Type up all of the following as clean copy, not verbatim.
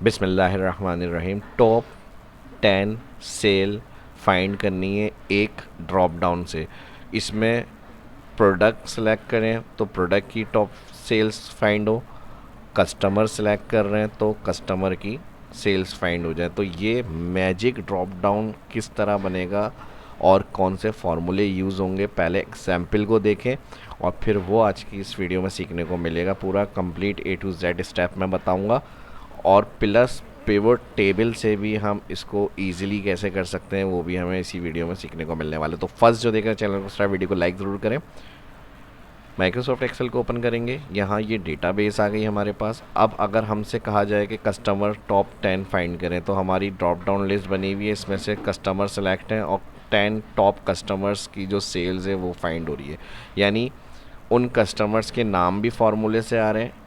बिस्मिल्लाहिर्रहमानिर्रहीम। Top 10 cell find करनी है एक ड्रॉप डाउन से। इसमें प्रोडक्ट सेलेक्ट करें तो प्रोडक्ट की टॉप सेल्स फाइंड हो, कस्टमर सेलेक्ट कर रहे हैं तो कस्टमर की सेल्स फाइंड हो जाए। तो ये मैजिक ड्रॉप डाउन किस तरह बनेगा और कौन से फार्मूले यूज़ होंगे, पहले एग्जाम्पल को देखें और फिर वो आज की इस वीडियो में सीखने को मिलेगा। पूरा complete A to Z step मैं बताऊंगा और प्लस पिवट टेबल से भी हम इसको इजीली कैसे कर सकते हैं वो भी हमें इसी वीडियो में सीखने को मिलने वाला है। तो फर्स्ट जो देख रहे हैं चैनल को स्टार्ट, वीडियो को लाइक ज़रूर करें। माइक्रोसॉफ्ट एक्सेल को ओपन करेंगे, यहाँ ये डेटाबेस आ गई हमारे पास। अब अगर हमसे कहा जाए कि कस्टमर टॉप 10 फाइंड करें तो हमारी ड्रॉप डाउन लिस्ट बनी हुई है, इसमें से कस्टमर सेलेक्ट हैं और 10 टॉप कस्टमर्स की जो सेल्स है वो फाइंड हो रही है। यानी उन कस्टमर्स के नाम भी फार्मूले से आ रहे हैं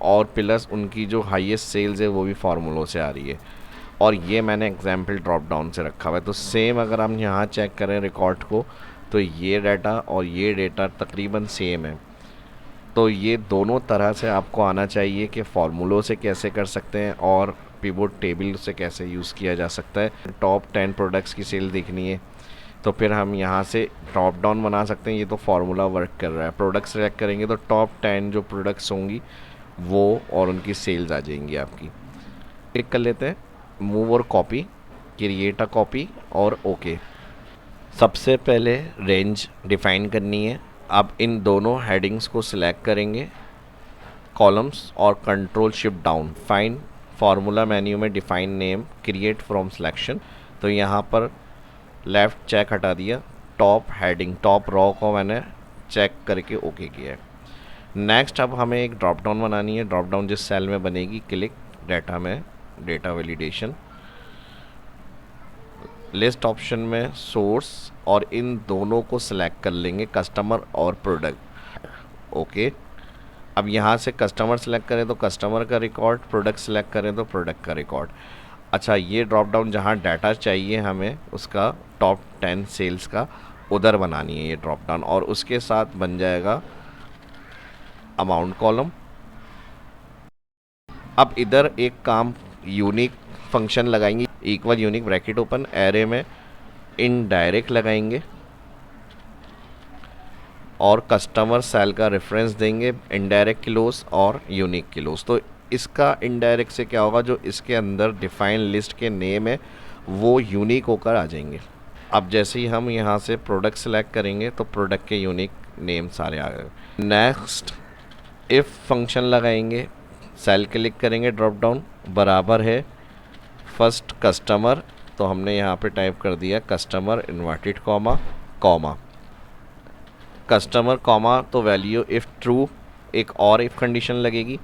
और प्लस उनकी जो हाईएस्ट सेल्स है वो भी फार्मूलों से आ रही है। और ये मैंने एग्जाम्पल ड्रॉप डाउन से रखा हुआ है। तो सेम अगर हम यहाँ चेक करें रिकॉर्ड को तो ये डाटा और ये डेटा तकरीबन सेम है। तो ये दोनों तरह से आपको आना चाहिए कि फार्मूलों से कैसे कर सकते हैं और पिवट टेबल से कैसे यूज़ किया जा सकता है। टॉप 10 प्रोडक्ट्स की सेल देखनी है तो फिर हम यहाँ से ड्रॉप डाउन बना सकते हैं। ये तो फार्मूला वर्क कर रहा है। प्रोडक्ट सेलेक्ट करेंगे तो टॉप 10 जो प्रोडक्ट्स होंगी वो और उनकी सेल्स आ जाएंगी आपकी। क्लिक कर लेते हैं, मूव और कॉपी, क्रिएट अ कॉपी और ओके। सबसे पहले रेंज डिफाइन करनी है। अब इन दोनों हेडिंग्स को सिलेक्ट करेंगे, कॉलम्स और control shift down, find formula menu में define name, create from selection. तो यहाँ पर लेफ़्ट चेक हटा दिया, टॉप हेडिंग टॉप रॉ को मैंने चेक करके ओके किया है। नेक्स्ट अब हमें एक ड्रॉप डाउन बनानी है। ड्रॉप डाउन जिस सेल में बनेगी, क्लिक डाटा में, डेटा वैलिडेशन, लिस्ट ऑप्शन में सोर्स और इन दोनों को सिलेक्ट कर लेंगे, कस्टमर और प्रोडक्ट। ओके, अब यहाँ से कस्टमर सेलेक्ट करें तो कस्टमर का रिकॉर्ड, प्रोडक्ट सेलेक्ट करें तो प्रोडक्ट का रिकॉर्ड। अच्छा, ये ड्रॉप डाउन जहाँ डाटा चाहिए हमें उसका टॉप 10 सेल्स का, उधर बनानी है ये ड्रॉप डाउन और उसके साथ बन जाएगा अमाउंट कॉलम। अब इधर एक काम यूनिक फंक्शन लगाएंगे, equal unique bracket open, array में इनडायरेक्ट लगाएंगे और कस्टमर सेल का रेफरेंस देंगे, इनडायरेक्ट क्लोज और यूनिक क्लोज। तो इसका इनडायरेक्ट से क्या होगा, जो इसके अंदर डिफाइन लिस्ट के नेम है वो यूनिक होकर आ जाएंगे। अब जैसे ही हम यहाँ से प्रोडक्ट सेलेक्ट करेंगे तो प्रोडक्ट के यूनिक नेम सारे आ गए। नेक्स्ट इफ़ फंक्शन लगाएंगे, सेल क्लिक करेंगे, ड्रॉप डाउन बराबर है फर्स्ट कस्टमर, तो हमने यहाँ पे टाइप कर दिया customer inverted comma comma customer comma, तो वैल्यू इफ़ ट्रू, एक और इफ़ कंडीशन लगेगी,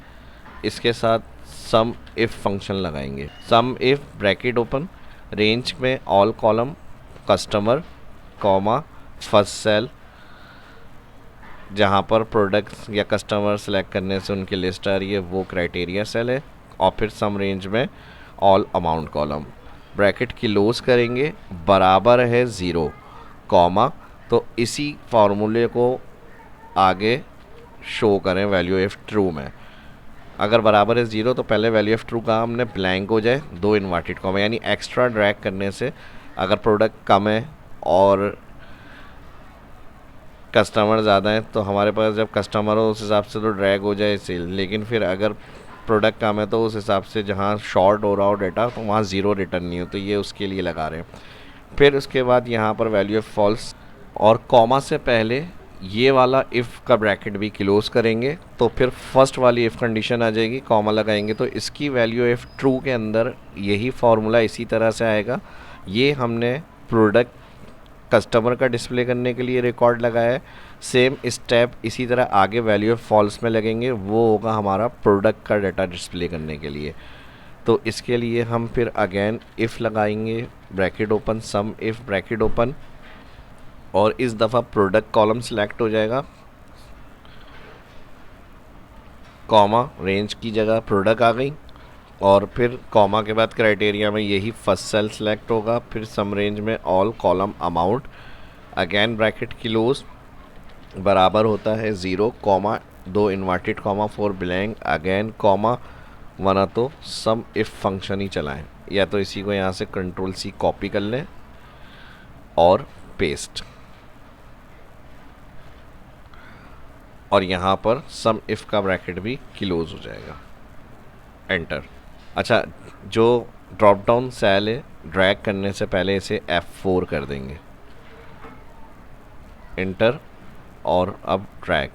इसके साथ सम इफ़ फंक्शन लगाएंगे। Sum if bracket open, range में all column customer comma first cell, जहाँ पर प्रोडक्ट्स या कस्टमर सेलेक्ट करने से उनकी लिस्ट आ रही है वो क्राइटेरिया सेल है, और फिर सम रेंज में all amount column. Bracket close करेंगे, बराबर है 0 कॉमा, तो इसी फार्मूले को आगे शो करें वैल्यू इफ़ ट्रू में। अगर बराबर है 0 तो पहले वैल्यू ऑफ ट्रू का हमने ब्लैंक हो जाए, 2 इन्वर्टेड कॉमा, यानी एक्स्ट्रा ड्रैग करने से अगर प्रोडक्ट कम है और कस्टमर ज़्यादा है तो हमारे पास जब कस्टमर हो उस हिसाब से तो ड्रैग हो जाए सेल, लेकिन फिर अगर प्रोडक्ट कम है तो उस हिसाब से जहाँ शॉर्ट हो रहा हो डेटा तो वहाँ 0 रिटर्न नहीं हो, तो ये उसके लिए लगा रहे हैं। फिर उसके बाद यहाँ पर वैल्यू ऑफ फॉल्स और कॉमा से पहले ये वाला इफ़ का ब्रैकेट भी क्लोज करेंगे, तो फिर फर्स्ट वाली इफ़ कंडीशन आ जाएगी, कॉमा लगाएंगे तो इसकी वैल्यू इफ़ ट्रू के अंदर यही फार्मूला इसी तरह से आएगा। ये हमने प्रोडक्ट कस्टमर का डिस्प्ले करने के लिए रिकॉर्ड लगाया है, सेम स्टेप इसी तरह आगे वैल्यू ऑफ फॉल्स में लगेंगे, वो होगा हमारा प्रोडक्ट का डाटा डिस्प्ले करने के लिए। तो इसके लिए हम फिर अगेन इफ़ लगाएंगे, bracket open, some if bracket open, और इस दफ़ा प्रोडक्ट कॉलम सेलेक्ट हो जाएगा, कॉमा रेंज की जगह प्रोडक्ट आ गई, और फिर कॉमा के बाद क्राइटेरिया में यही फर्स्ट सेल सेलेक्ट होगा, फिर सम रेंज में all column amount, again bracket close, बराबर होता है 0 comma 2 inverted comma 4 blank, again comma वरना तो सम इफ़ फंक्शन ही चलाएं, या तो इसी को यहाँ से कंट्रोल सी कॉपी कर लें और पेस्ट, और यहाँ पर सम इफ़ का ब्रैकेट भी क्लोज हो जाएगा। एंटर। अच्छा, जो ड्रॉप डाउन सेल है ड्रैग करने से पहले इसे F4 कर देंगे। एंटर और अब ड्रैग।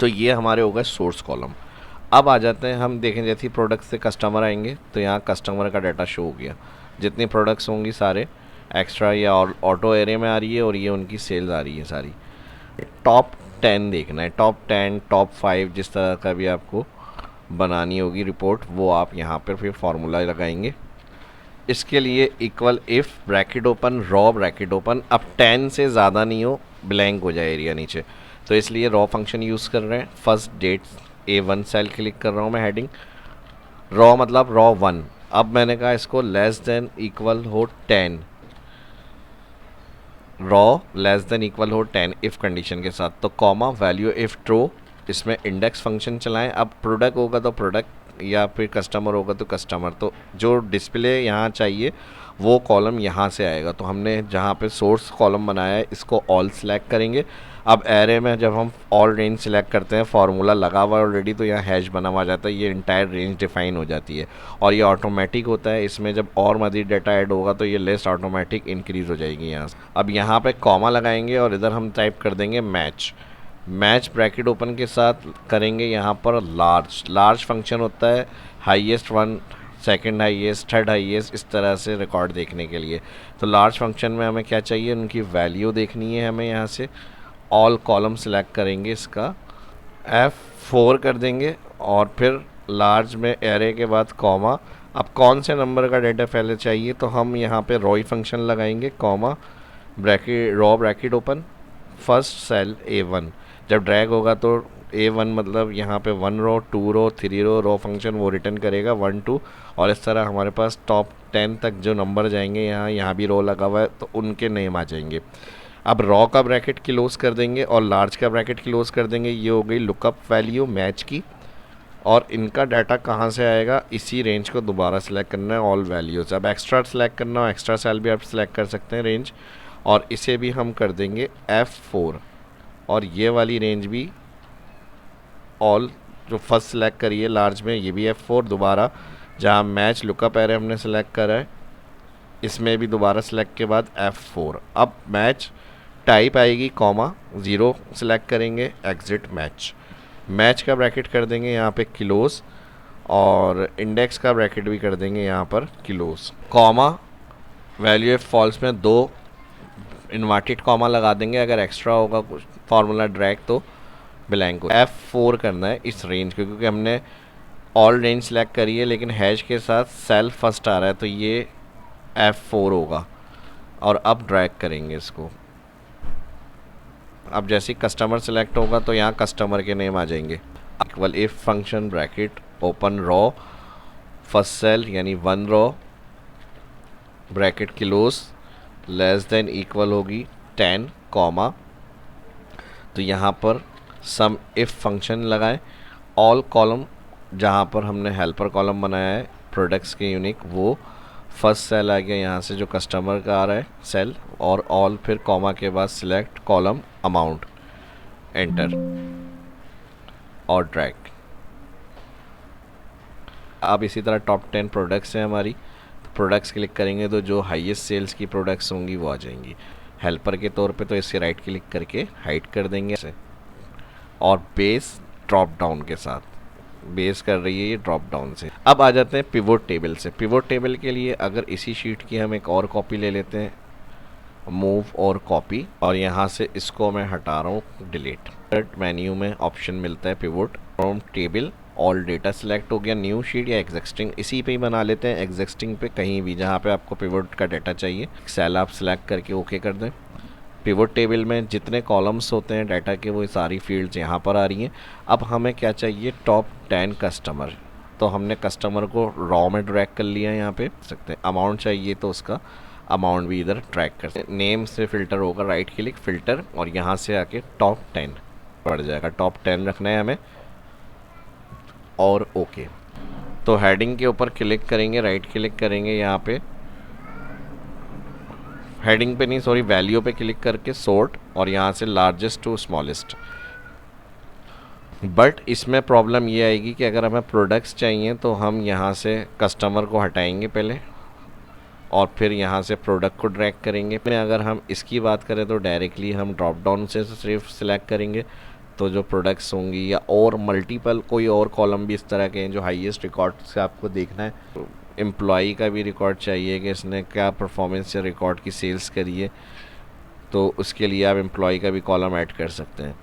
तो ये हमारे हो गए सोर्स कॉलम। अब आ जाते हैं हम, देखें जैसे ही प्रोडक्ट से कस्टमर आएंगे तो यहाँ कस्टमर का डाटा शो हो गया। जितनी प्रोडक्ट्स होंगी सारे एक्स्ट्रा या ऑटो एरिया में आ रही है, और ये उनकी सेल्स आ रही है सारी। टॉप 10 देखना है, टॉप 10 टॉप 5 जिस तरह का भी आपको बनानी होगी रिपोर्ट, वो आप यहाँ पर फिर फार्मूला लगाएंगे। इसके लिए equal if bracket open raw bracket open, अब 10 से ज़्यादा नहीं हो, ब्लैंक हो जाए एरिया नीचे, तो इसलिए रॉ फंक्शन यूज़ कर रहे हैं। First date A1 cell click कर रहा हूँ मैं, हेडिंग रॉ मतलब रॉ 1। अब मैंने कहा इसको लेस देन इक्वल हो 10, रॉ लेस देन इक्वल हो 10 इफ़ कंडीशन के साथ, तो कॉमा वैल्यू इफ़ ट्रू, इसमें इंडेक्स फंक्शन चलाएं। अब प्रोडक्ट होगा तो प्रोडक्ट, या फिर कस्टमर होगा तो कस्टमर, तो जो डिस्प्ले यहाँ चाहिए वो कॉलम यहाँ से आएगा। तो हमने जहाँ पे सोर्स कॉलम बनाया है इसको ऑल सेलेक्ट करेंगे। अब एरे में जब हम ऑल रेंज सेलेक्ट करते हैं, फार्मूला लगा हुआ है ऑलरेडी, तो यहाँ हैश बना हुआ जाता है, ये इंटायर रेंज डिफाइन हो जाती है, और ये ऑटोमेटिक होता है। इसमें जब और मज़ीद डाटा ऐड होगा तो ये लिस्ट ऑटोमेटिक इंक्रीज़ हो जाएगी यहाँ से। अब यहाँ पे कॉमा लगाएंगे और इधर हम टाइप कर देंगे मैच। मैच ब्रैकेट ओपन के साथ करेंगे यहाँ पर लार्ज। लार्ज फंक्शन होता है highest one, second highest, third highest, इस तरह से रिकॉर्ड देखने के लिए। तो लार्ज फंक्शन में हमें क्या चाहिए, उनकी वैल्यू देखनी है हमें। यहाँ से ऑल कॉलम सेलेक्ट करेंगे, इसका F4 कर देंगे, और फिर लार्ज में एरे के बाद कॉमा। अब कौन से नंबर का डाटा पहले चाहिए, तो हम यहाँ पे रॉय फंक्शन लगाएंगे, comma bracket row bracket open first cell A1। जब ड्रैग होगा तो A1 मतलब यहाँ पे 1 रो 2 रो 3 रो, रॉ फंक्शन वो रिटर्न करेगा 1 2, और इस तरह हमारे पास टॉप 10 तक जो नंबर जाएंगे, यहाँ भी रो लगा हुआ है तो उनके नेम आ जाएंगे। अब रॉ का ब्रैकेट क्लोज कर देंगे और लार्ज का ब्रैकेट क्लोज कर देंगे। ये हो गई लुकअप वैल्यू मैच की, और इनका डाटा कहाँ से आएगा, इसी रेंज को दोबारा सेलेक्ट करना है ऑल वैल्यूज़। अब एक्स्ट्रा सेलेक्ट करना हो, एक्स्ट्रा सेल भी आप सेलेक्ट कर सकते हैं रेंज, और इसे भी हम कर देंगे F4, और ये वाली रेंज भी ऑल जो फर्स्ट सेलेक्ट करी है लार्ज में, ये भी F4 दोबारा। जहाँ मैच लुकअप एरे हमने सेलेक्ट करा है, इसमें भी दोबारा सेलेक्ट के बाद F4। अब मैच टाइप आएगी कॉमा 0 सेलेक्ट करेंगे, एग्जिट मैच। मैच का ब्रैकेट कर देंगे यहाँ पे क्लोज, और इंडेक्स का ब्रैकेट भी कर देंगे यहाँ पर close. Comma value if false में 2 इन्वर्टेड कॉमा लगा देंगे, अगर एक्स्ट्रा होगा कुछ फार्मूला ड्रैग तो ब्लैंक को। F4 करना है इस रेंज को, क्योंकि हमने ऑल रेंज सेलेक्ट करी है लेकिन हैश के साथ सेल फर्स्ट आ रहा है, तो ये F4 होगा। और अब ड्रैग करेंगे इसको। अब जैसे कस्टमर सेलेक्ट होगा तो यहाँ कस्टमर के नेम आ जाएंगे। Equal if function bracket open row first cell यानी 1 row bracket close less than equal होगी 10 कॉमा, तो यहाँ पर सम इफ फंक्शन लगाएं। ऑल कॉलम जहाँ पर हमने हेल्पर कॉलम बनाया है प्रोडक्ट्स के यूनिक, वो फर्स्ट सेल आ गया यहाँ से जो कस्टमर का आ रहा है सेल, और ऑल फिर कॉमा के बाद सिलेक्ट कॉलम अमाउंट, एंटर और ड्रैग। अब इसी तरह टॉप 10 प्रोडक्ट्स हैं हमारी, तो प्रोडक्ट्स क्लिक करेंगे तो जो हाईएस्ट सेल्स की प्रोडक्ट्स होंगी वो आ जाएंगी हेल्पर के तौर पे, तो इसे राइट क्लिक करके हाइड कर देंगे इसे, और बेस ड्रॉप डाउन के साथ बेस कर रही है ये ड्रॉप डाउन से। अब आ जाते हैं पिवोट टेबल से। पिवोट टेबल के लिए अगर इसी शीट की हम एक और कॉपी ले लेते हैं, मूव और कॉपी, और यहाँ से इसको मैं हटा रहा हूँ डिलीट। मेन्यू में ऑप्शन मिलता है pivot from table, all data select हो गया, न्यू शीट या एग्जिस्टिंग, इसी पे ही बना लेते हैं एग्जिस्टिंग पे, कहीं भी जहाँ पे आपको पिवोट का डाटा चाहिए सेल आप सेलेक्ट करके ओके कर दें। पिवोट टेबल में जितने कॉलम्स होते हैं डाटा के वो सारी फील्ड्स यहाँ पर आ रही हैं। अब हमें क्या चाहिए, टॉप 10 कस्टमर, तो हमने कस्टमर को रॉ में ड्रैग कर लिया, यहाँ पे सकते हैं। अमाउंट चाहिए तो उसका अमाउंट भी इधर ट्रैक कर सकते हैं। नेम से फ़िल्टर होगा, राइट क्लिक फ़िल्टर, और यहाँ से आके टॉप 10 पड़ जाएगा। टॉप 10 रखना है हमें, और ओके। तो हेडिंग के ऊपर क्लिक करेंगे, राइट क्लिक करेंगे यहाँ पे, हेडिंग पे नहीं सॉरी वैल्यू पे क्लिक करके सॉर्ट, और यहाँ से लार्जेस्ट टू स्मॉलेस्ट। बट इसमें प्रॉब्लम ये आएगी कि अगर हमें प्रोडक्ट्स चाहिए तो हम यहाँ से कस्टमर को हटाएंगे पहले, और फिर यहाँ से प्रोडक्ट को ड्रैग करेंगे। फिर अगर हम इसकी बात करें तो डायरेक्टली हम ड्रॉप डाउन से सिर्फ सिलेक्ट करेंगे, तो जो प्रोडक्ट्स होंगी, या और मल्टीपल कोई और कॉलम भी इस तरह के हैं जो हाईएस्ट रिकॉर्ड से आपको देखना है। तो एम्प्लॉई का भी रिकॉर्ड चाहिए कि इसने क्या परफॉर्मेंस से रिकॉर्ड की सेल्स करी है, तो उसके लिए आप एम्प्लॉई का भी कॉलम ऐड कर सकते हैं।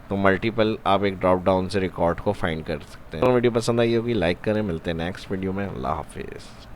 तो मल्टीपल आप एक ड्रॉप डाउन से रिकॉर्ड को फाइंड कर सकते हैं। तो वीडियो पसंद आई होगी लाइक करें, मिलते हैं नेक्स्ट वीडियो में। अल्लाह हाफिज़।